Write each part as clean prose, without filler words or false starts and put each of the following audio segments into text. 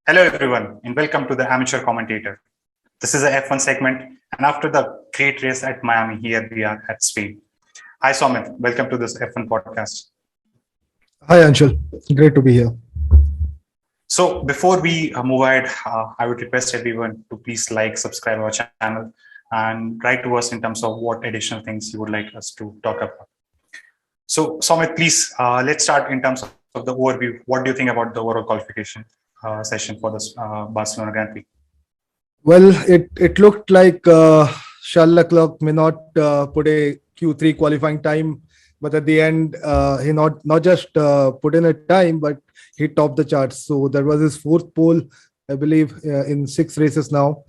Hello, everyone, and welcome to the Amateur Commentator. This is a F1 segment, and after the great race at Miami, here we are at Spain. Hi, Somit. Welcome to this F1 podcast. Hi, Anshul. Great to be here. So, before we move ahead, I would request everyone to please like, subscribe our channel, and write to us in terms of what additional things you would like us to talk about. So, Somit, please, let's start in terms of the overview. What do you think about the overall qualification session for this Barcelona Grand Prix? Well, it looked like Charles Leclerc may not put a Q3 qualifying time, but at the end, he not just put in a time, but he topped the charts. So that was his fourth pole, I believe, in 6 races now.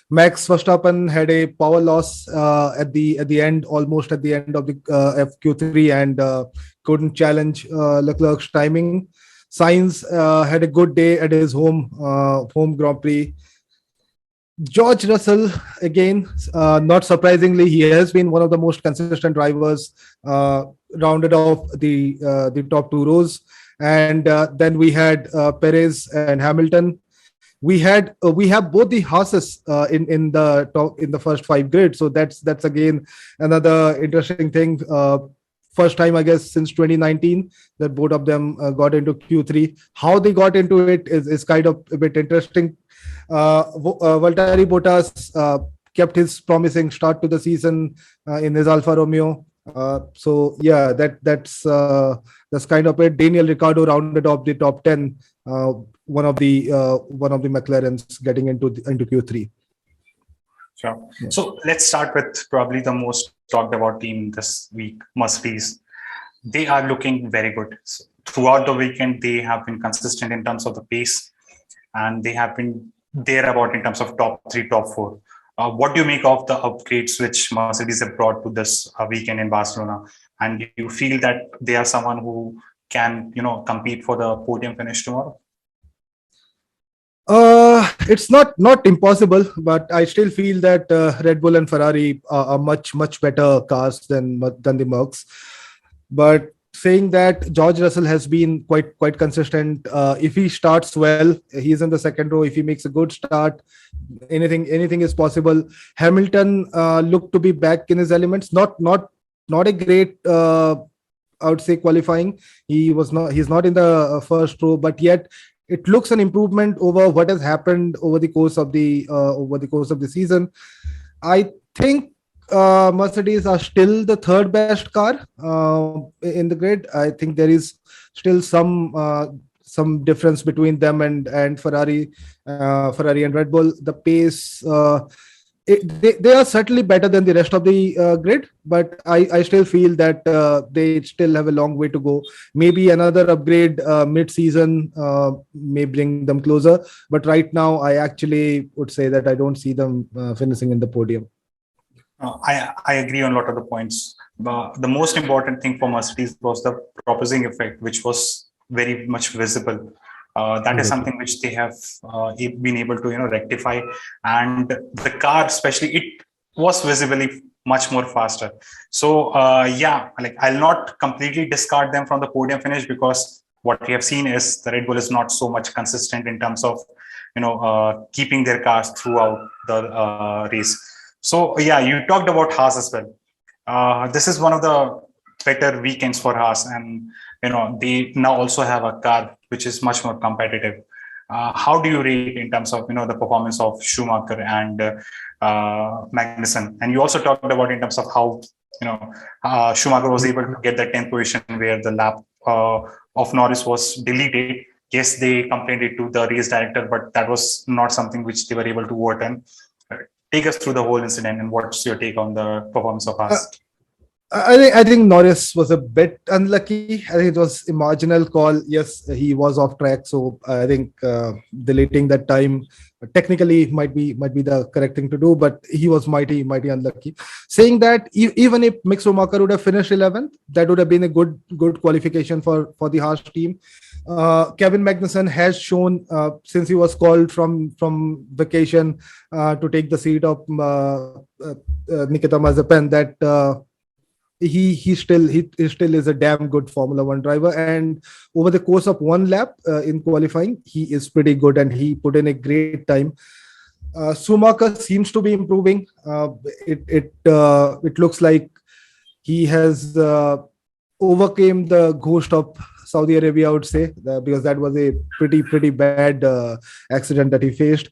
Max Verstappen had a power loss at the end, almost at the end of the FQ3, and couldn't challenge Leclerc's timing. Sainz had a good day at his home Grand Prix. George Russell, again, not surprisingly, he has been one of the most consistent drivers, rounded off the top 2 rows. And then we had Perez and Hamilton. We have both the Haas in the first 5 grids, so that's again another interesting thing. First time, I guess, since 2019 that both of them got into Q3. How they got into it is kind of a bit interesting. Valtteri Bottas kept his promising start to the season in his Alfa Romeo. So yeah, that's kind of it. Daniel Ricciardo rounded off the top 10. One of the McLarens getting into Q3. Sure. Yeah. So let's start with probably the most talked about team this week, Mercedes. They are looking very good. So throughout the weekend, they have been consistent in terms of the pace, and they have been thereabout in terms of top 3, top 4. What do you make of the upgrades which Mercedes have brought to this weekend in Barcelona? And do you feel that they are someone who can, compete for the podium finish tomorrow? It's not impossible, but I still feel that Red Bull and Ferrari are much better cars than the Mercs. But saying that, George Russell has been quite consistent. If he starts well, he's in the second row. If he makes a good start, anything is possible. Hamilton looked to be back in his elements. Not a great, I would say, qualifying. He's not in the first row, but yet it looks an improvement over what has happened over the course of the season. I think Mercedes are still the third best car in the grid. I think there is still some difference between them and Ferrari and Red Bull. The pace, they are certainly better than the rest of the grid, but I still feel that they still have a long way to go. Maybe another upgrade mid-season may bring them closer, but right now I actually would say that I don't see them finishing in the podium. I agree on a lot of the points. The most important thing for Mercedes was the proposing effect, which was very much visible. That is something which they have been able to rectify, and the car especially, it was visibly much more faster. So I'll not completely discard them from the podium finish, because what we have seen is the Red Bull is not so much consistent in terms of keeping their cars throughout the race. So yeah, you talked about Haas as well. This is one of the better weekends for Haas, and they now also have a car which is much more competitive. How do you rate in terms of the performance of Schumacher and Magnussen? And you also talked about in terms of how Schumacher was able to get that 10th position where the lap of Norris was deleted. Yes, they complained it to the race director, but that was not something which they were able to overturn. Take us through the whole incident, and what's your take on the performance of Haas? I think Norris was a bit unlucky. I think it was a marginal call. Yes, he was off track, so I think deleting that time technically might be the correct thing to do. But he was mighty unlucky. Saying that, even if Mick Schumacher would have finished 11th, that would have been a good qualification for the Haas team. Kevin Magnussen has shown since he was called from vacation to take the seat of Nikita Mazepin that he still is a damn good Formula One driver, and over the course of one lap in qualifying, he is pretty good, and he put in a great time. Schumacher seems to be improving. It looks like he has overcame the ghost of Saudi Arabia, I would say, because that was a pretty bad accident that he faced.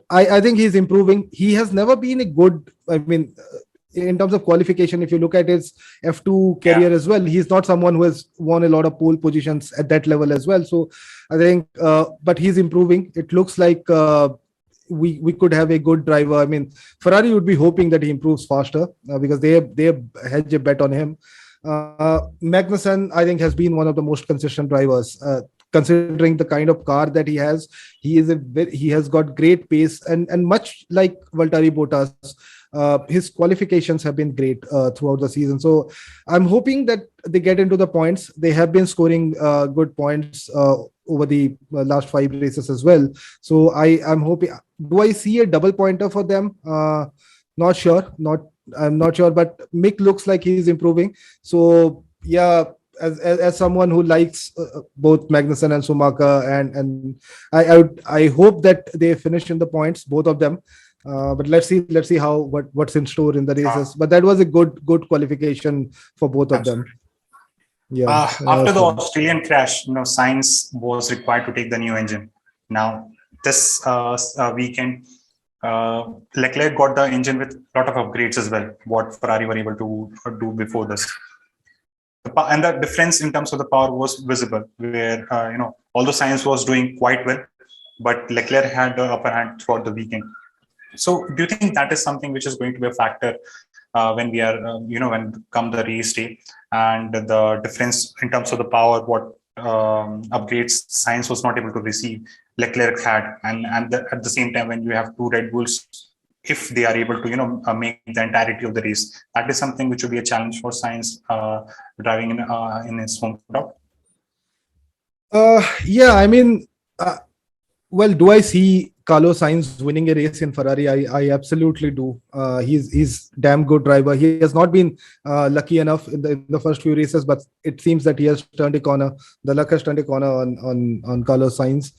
I think he's improving. He has never been a good. I mean, in terms of qualification, if you look at his F2 career as well, he's not someone who has won a lot of pole positions at that level as well. So I think, but he's improving. It looks like we could have a good driver. I mean, Ferrari would be hoping that he improves faster because they hedge a bet on him. Magnussen, I think, has been one of the most consistent drivers. Considering the kind of car that he has, he has got great pace, and much like Valtteri Bottas, his qualifications have been great throughout the season. So I'm hoping that they get into the points. They have been scoring good points over the last 5 races as well. So I'm hoping. Do I see a double pointer for them? Not sure. I'm not sure, but Mick looks like he's improving. So yeah, as someone who likes both Magnussen and Schumacher, and I hope that they finish in the points, both of them. But let's see how what's in store in the races. But that was a good qualification for both of them. Yeah. After the Australian crash, Sainz was required to take the new engine. Now this weekend, Leclerc got the engine with a lot of upgrades as well, what Ferrari were able to do before this. And the difference in terms of the power was visible, where although Sainz was doing quite well, but Leclerc had the upper hand throughout the weekend. So do you think that is something which is going to be a factor when we are when come the race day, and the difference in terms of the power, what upgrades Sainz was not able to receive, Leclerc had, and at the same time, when you have 2 Red Bulls, if they are able to make the entirety of the race, that is something which will be a challenge for Sainz driving in his home crowd. Yeah, I mean, well, do I see Carlos Sainz winning a race in Ferrari? I absolutely do. He's damn good driver. He has not been lucky enough in the first few races, but it seems that he has turned a corner. The luck has turned a corner on Carlos Sainz.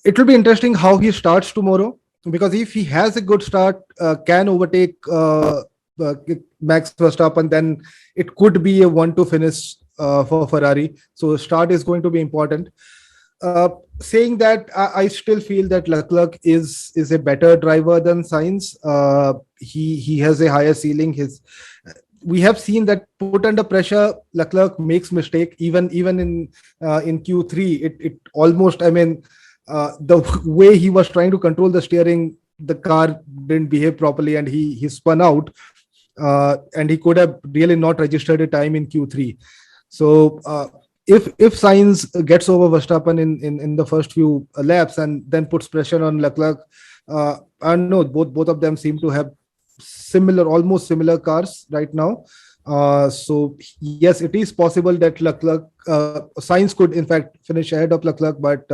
It will be interesting how he starts tomorrow, because if he has a good start, can overtake Max Verstappen, then it could be a 1-2 finish for Ferrari. So start is going to be important. Saying that, I still feel that Leclerc is a better driver than Sainz. He has a higher ceiling. We have seen that put under pressure, Leclerc makes mistake. Even in Q3, it almost, I mean, the way he was trying to control the steering, the car didn't behave properly, and he spun out, and he could have really not registered a time in Q3. So if Sainz gets over Verstappen in the first few laps and then puts pressure on Leclerc, I don't know, both of them seem to have almost similar cars right now. So yes, it is possible that Sainz could in fact finish ahead of Leclerc, but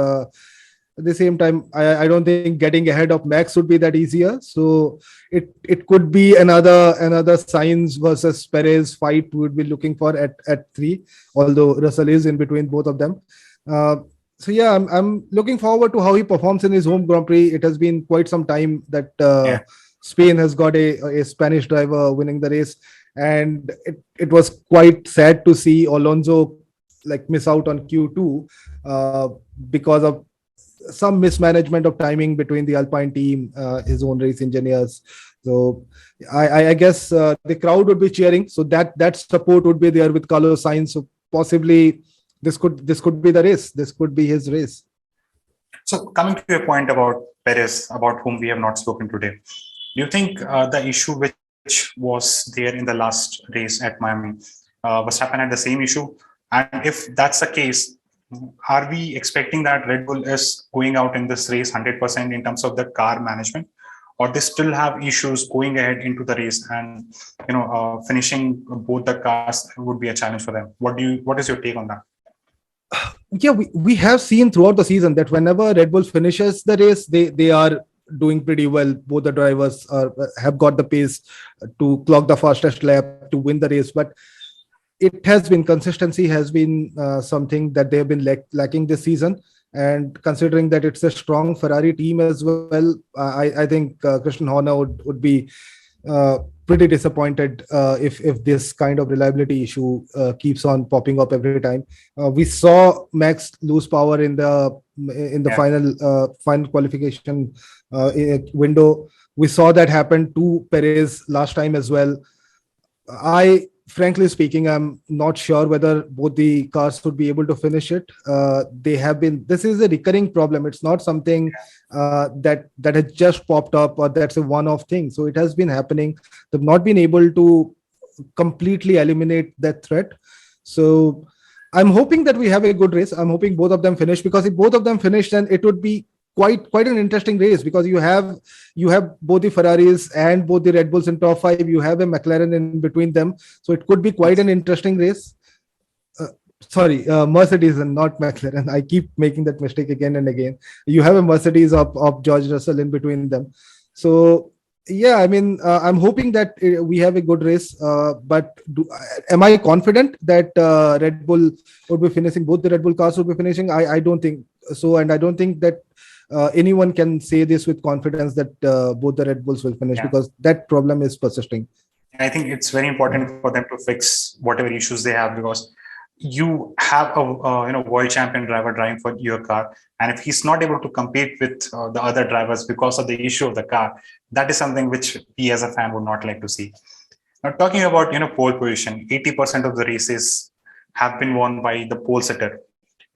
at the same time, I don't think getting ahead of Max would be that easier. So it could be another Sainz versus Perez fight we would be looking for at 3, although Russell is in between both of them. So yeah, I'm looking forward to how he performs in his home Grand Prix. It has been quite some time that Spain has got a Spanish driver winning the race, and it was quite sad to see Alonso miss out on Q2 because of some mismanagement of timing between the Alpine team, his own race engineers. So I guess the crowd would be cheering, so that support would be there with Carlos Sainz. So possibly this could be the race. This could be his race. So coming to your point about Perez, about whom we have not spoken today, do you think the issue which was there in the last race at Miami, Verstappen had the same issue? And if that's the case, are we expecting that Red Bull is going out in this race 100% in terms of the car management, or they still have issues going ahead into the race, and finishing both the cars would be a challenge for them? What is your take on that? Yeah, we have seen throughout the season that whenever Red Bull finishes the race, they are doing pretty well. Both the drivers have got the pace to clock the fastest lap. to win the race. But it has been, consistency has been something that they have been lacking this season. And considering that it's a strong Ferrari team as well, I think Christian Horner would be pretty disappointed if this kind of reliability issue keeps on popping up every time. We saw Max lose power in the final qualification window. We saw that happen to Perez last time as well. Frankly speaking, I'm not sure whether both the cars would be able to finish it. This is a recurring problem. It's not something that has just popped up or that's a one-off thing. So it has been happening. They've not been able to completely eliminate that threat. So I'm hoping that we have a good race. I'm hoping both of them finish, because if both of them finish, then it would be quite an interesting race, because you have both the Ferraris and both the Red Bulls in top 5. You have a McLaren in between them, so it could be quite an interesting race. Mercedes and not McLaren. I keep making that mistake again and again. You have a Mercedes of George Russell in between them. So yeah, I mean, I'm hoping that we have a good race. But am I confident that Red Bull would be finishing? Both the Red Bull cars would be finishing? I don't think so, and I don't think that anyone can say this with confidence that both the Red Bulls will finish, because that problem is persisting. I think it's very important for them to fix whatever issues they have, because you have a world champion driver driving for your car, and if he's not able to compete with the other drivers because of the issue of the car, that is something which we as a fan would not like to see. Now, talking about pole position, 80% of the races have been won by the pole sitter.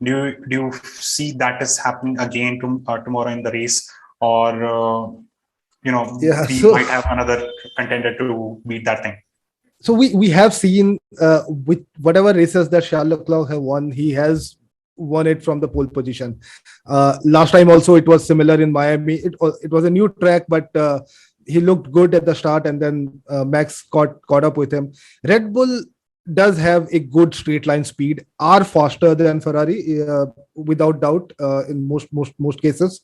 Do you see that is happening again tomorrow in the race, or we might have another contender to beat that thing? So we have seen with whatever races that Charles Leclerc have won, he has won it from the pole position. Last time also it was similar in Miami. It was a new track, but he looked good at the start, and then Max caught up with him. Red Bull does have a good straight line speed, are faster than Ferrari, without doubt, in most cases.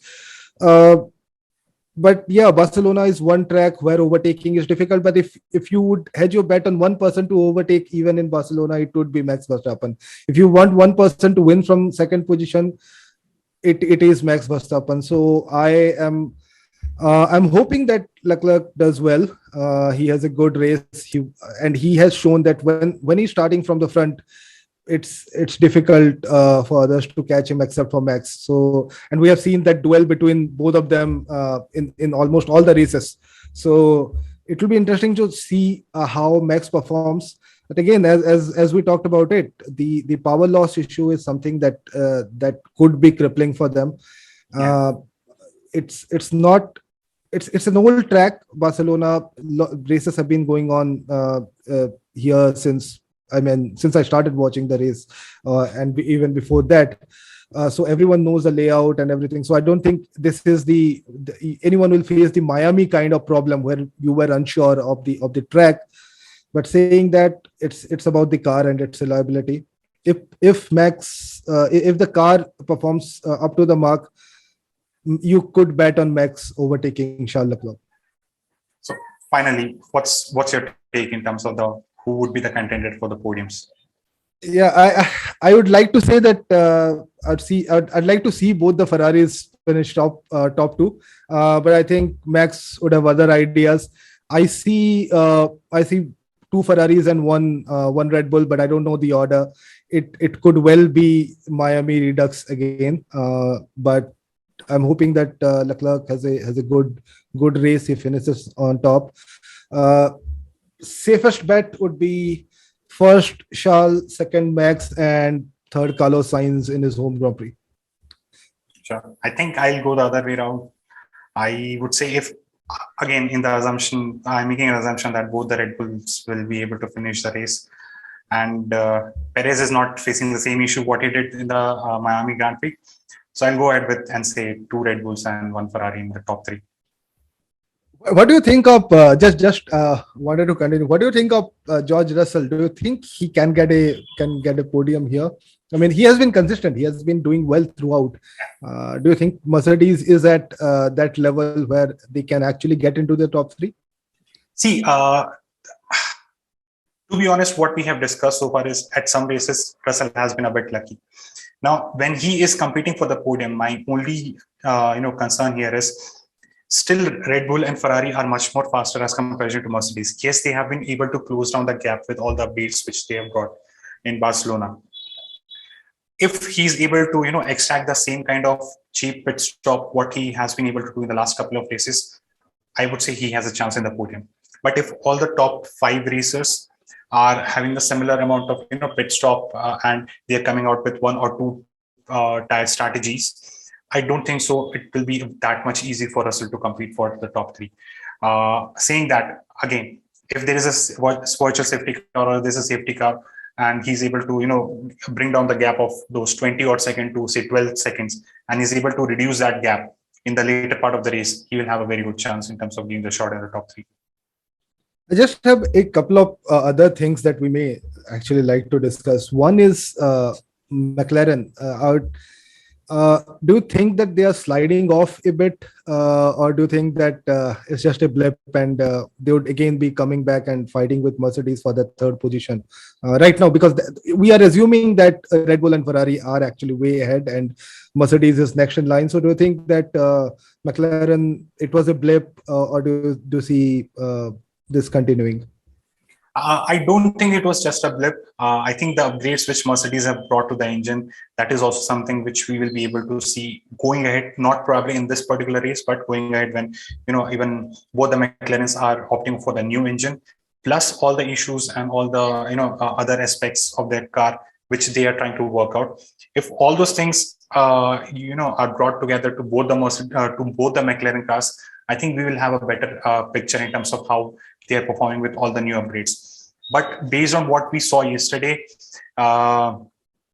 But yeah, Barcelona is one track where overtaking is difficult. But if you would hedge your bet on one person to overtake even in Barcelona, it would be Max Verstappen. If you want one person to win from second position, it is Max Verstappen. So I'm hoping that Leclerc does well. He has a good race, and he has shown that when he's starting from the front, it's difficult for others to catch him except for Max. So, and we have seen that duel between both of them in almost all the races. So it will be interesting to see how Max performs. But again, as we talked about it, the power loss issue is something that could be crippling for them. It's an old track. Barcelona races have been going on here since I started watching the race, and even before that. So everyone knows the layout and everything. So I don't think this is anyone will face the Miami kind of problem where you were unsure of the track. But saying that, it's about the car and its reliability. If the car performs up to the mark, you could bet on Max overtaking Charles Leclerc. So finally, what's your take in terms of who would be the contender for the podiums? Yeah, I would like to say that I'd like to see both the Ferraris finish top two, but I think Max would have other ideas. I see two Ferraris and one Red Bull, but I don't know the order. It could well be Miami Redux again, but I'm hoping that Leclerc has a good race. He finishes on top. Safest bet would be first Charles, second Max, and third Carlos Sainz in his home Grand Prix. Sure. I think I'll go the other way around. I would say, if again, I'm making an assumption that both the Red Bulls will be able to finish the race, and Perez is not facing the same issue what he did in the Miami Grand Prix. So I'll go ahead and say two Red Bulls and one Ferrari in the top three. What do you think of just wanted to continue? What do you think of George Russell? Do you think he can get a podium here? I mean, he has been consistent. He has been doing well throughout. Do you think Mercedes is at that level where they can actually get into the top three? See, to To be honest, what we have discussed so far is at some races, Russell has been a bit lucky. Now, when he is competing for the podium, my only concern here is still Red Bull and Ferrari are much more faster as compared to Mercedes. Yes, they have been able to close down the gap with all the updates which they have got in Barcelona. If he's able to, extract the same kind of cheap pit stop what he has been able to do in the last couple of races, I would say he has a chance in the podium. But if all the top 5 racers are having a similar amount of pit stop and they're coming out with 1 or 2 tire strategies, I don't think so it will be that much easy for Russell to compete for the top 3. Saying that, again, if there is a virtual safety car or there's a safety car and he's able to bring down the gap of those 20 odd seconds to say 12 seconds, and he's able to reduce that gap in the later part of the race, he will have a very good chance in terms of being the shot in the top 3. I just have a couple of other things that we may actually like to discuss. One is McLaren. Do you think that they are sliding off a bit, or do you think that it's just a blip and they would again be coming back and fighting with Mercedes for the 3rd position right now? Because we are assuming that Red Bull and Ferrari are actually way ahead and Mercedes is next in line. So do you think that McLaren, it was a blip, or do you see this continuing? I don't think it was just a blip. I think the upgrades which Mercedes have brought to the engine, that is also something which we will be able to see going ahead, not probably in this particular race, but going ahead when, even both the McLarens are opting for the new engine, plus all the issues and all the, other aspects of their car, which they are trying to work out. If all those things, are brought together to both the McLaren cars, I think we will have a better picture in terms of how they are performing with all the new upgrades. But based on what we saw yesterday, I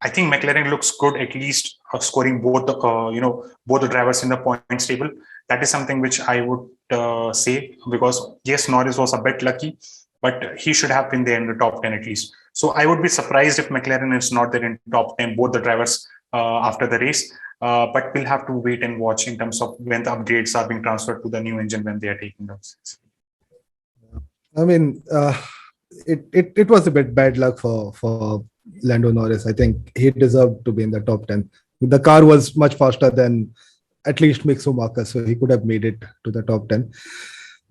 think McLaren looks good, at least scoring both the drivers in the points table. That is something which I would say, because yes, Norris was a bit lucky, but he should have been there in the top 10 at least. So I would be surprised if McLaren is not there in top 10, both the drivers after the race. But we'll have to wait and watch in terms of when the upgrades are being transferred to the new engine when they are taking those. I mean, it was a bit bad luck for Lando Norris. I think he deserved to be in the top 10. The car was much faster than at least Mick Schumacher, so he could have made it to the top 10.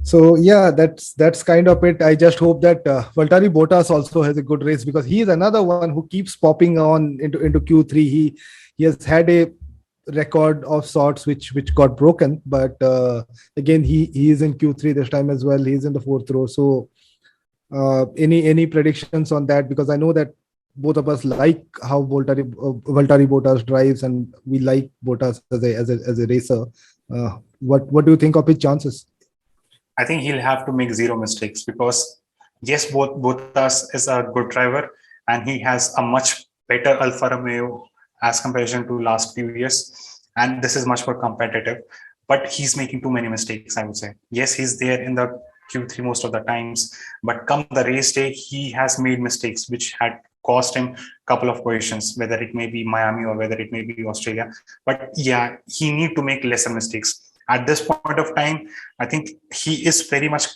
So yeah, that's kind of it. I just hope that Valtteri Bottas also has a good race, because he is another one who keeps popping on into Q3. He has had a record of sorts which got broken, but again he is in Q3 this time as well. He's in the 4th row. So any predictions on that? Because I know that both of us like how Valtteri Bottas drives, and we like Bottas as a racer. What do you think of his chances? I think he'll have to make 0 mistakes, because yes, Bottas is a good driver and he has a much better Alfa Romeo as comparison to last few years, and this is much more competitive, but he's making too many mistakes, I would say. Yes, he's there in the Q3 most of the times, but come the race day, he has made mistakes which had cost him a couple of positions, whether it may be Miami or whether it may be Australia. But yeah, he need to make lesser mistakes. At this point of time, I think he is very much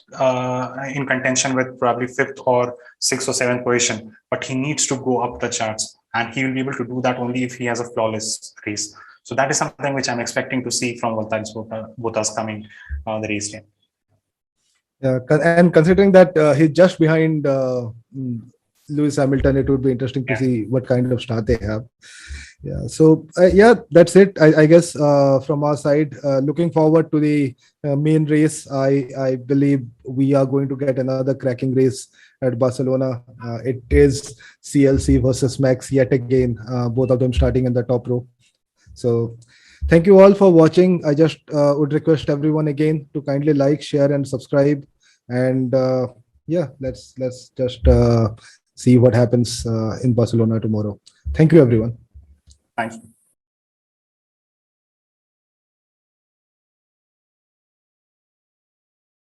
in contention with probably 5th or 6th or 7th position, but he needs to go up the charts, and he will be able to do that only if he has a flawless race. So that is something which I'm expecting to see from Bottas coming the race day. Yeah, and considering that he's just behind Lewis Hamilton, it would be interesting to see what kind of start they have. Yeah, so that's it. I guess from our side, looking forward to the main race. I believe we are going to get another cracking race at Barcelona. It is CLC versus Max yet again, both of them starting in the top row. So thank you all for watching. I just would request everyone again to kindly like, share, and subscribe. And let's just see what happens in Barcelona tomorrow. Thank you, everyone. Thank you.